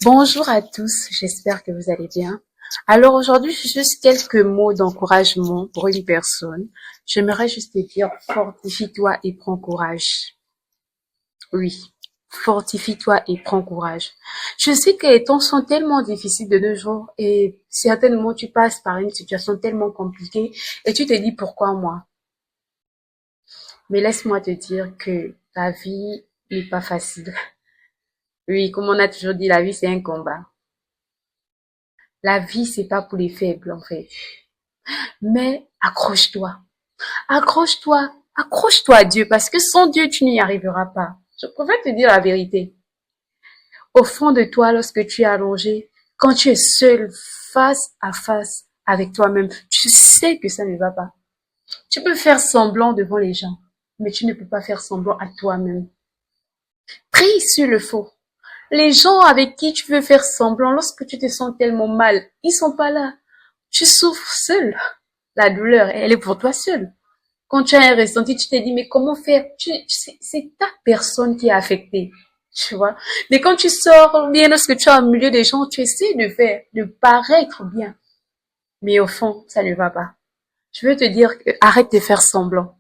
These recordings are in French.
Bonjour à tous, j'espère que vous allez bien. Alors aujourd'hui, juste quelques mots d'encouragement pour une personne. J'aimerais juste te dire, fortifie-toi et prends courage. Oui, fortifie-toi et prends courage. Je sais que les temps sont tellement difficiles de nos jours et certainement tu passes par une situation tellement compliquée et tu te dis pourquoi moi. Mais laisse-moi te dire que la vie n'est pas facile. Oui, comme on a toujours dit, la vie c'est un combat. La vie, c'est pas pour les faibles, en fait. Mais accroche-toi. Accroche-toi. Accroche-toi à Dieu parce que sans Dieu, tu n'y arriveras pas. Je préfère te dire la vérité. Au fond de toi, lorsque tu es allongé, quand tu es seul, face à face avec toi-même, tu sais que ça ne va pas. Tu peux faire semblant devant les gens, mais tu ne peux pas faire semblant à toi-même. Prie sur le faux. Les gens avec qui tu veux faire semblant, lorsque tu te sens tellement mal, ils sont pas là. Tu souffres seul. La douleur, elle est pour toi seul. Quand tu as un ressenti, tu te dis, mais comment faire? C'est ta personne qui est affectée. Tu vois? Mais quand tu sors, bien lorsque tu es au milieu des gens, tu essaies de faire, de paraître bien. Mais au fond, ça ne va pas. Je veux te dire que arrête de faire semblant.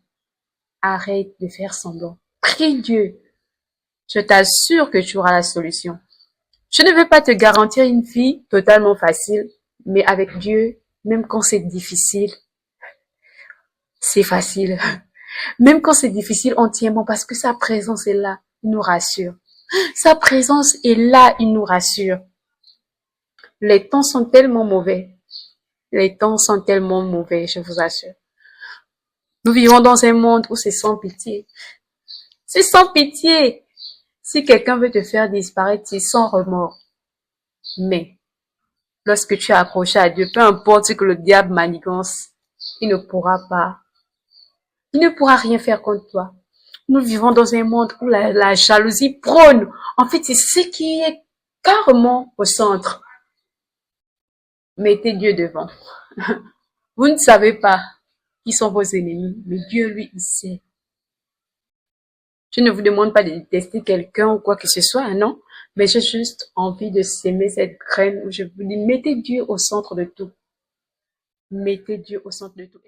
Arrête de faire semblant. Prie Dieu. Je t'assure que tu auras la solution. Je ne veux pas te garantir une vie totalement facile, mais avec Dieu, même quand c'est difficile, c'est facile. Même quand c'est difficile entièrement, parce que sa présence est là, il nous rassure. Sa présence est là, il nous rassure. Les temps sont tellement mauvais. Les temps sont tellement mauvais, je vous assure. Nous vivons dans un monde où c'est sans pitié. C'est sans pitié. Si quelqu'un veut te faire disparaître, c'est sans remords. Mais, lorsque tu es accroché à Dieu, peu importe ce que le diable manigance, il ne pourra pas. Il ne pourra rien faire contre toi. Nous vivons dans un monde où la jalousie prône. En fait, c'est ce qui est carrément au centre. Mettez Dieu devant. Vous ne savez pas qui sont vos ennemis, mais Dieu, lui, il sait. Je ne vous demande pas de détester quelqu'un ou quoi que ce soit, non, mais j'ai juste envie de s'aimer cette graine où je vous dis, mettez Dieu au centre de tout. Mettez Dieu au centre de tout.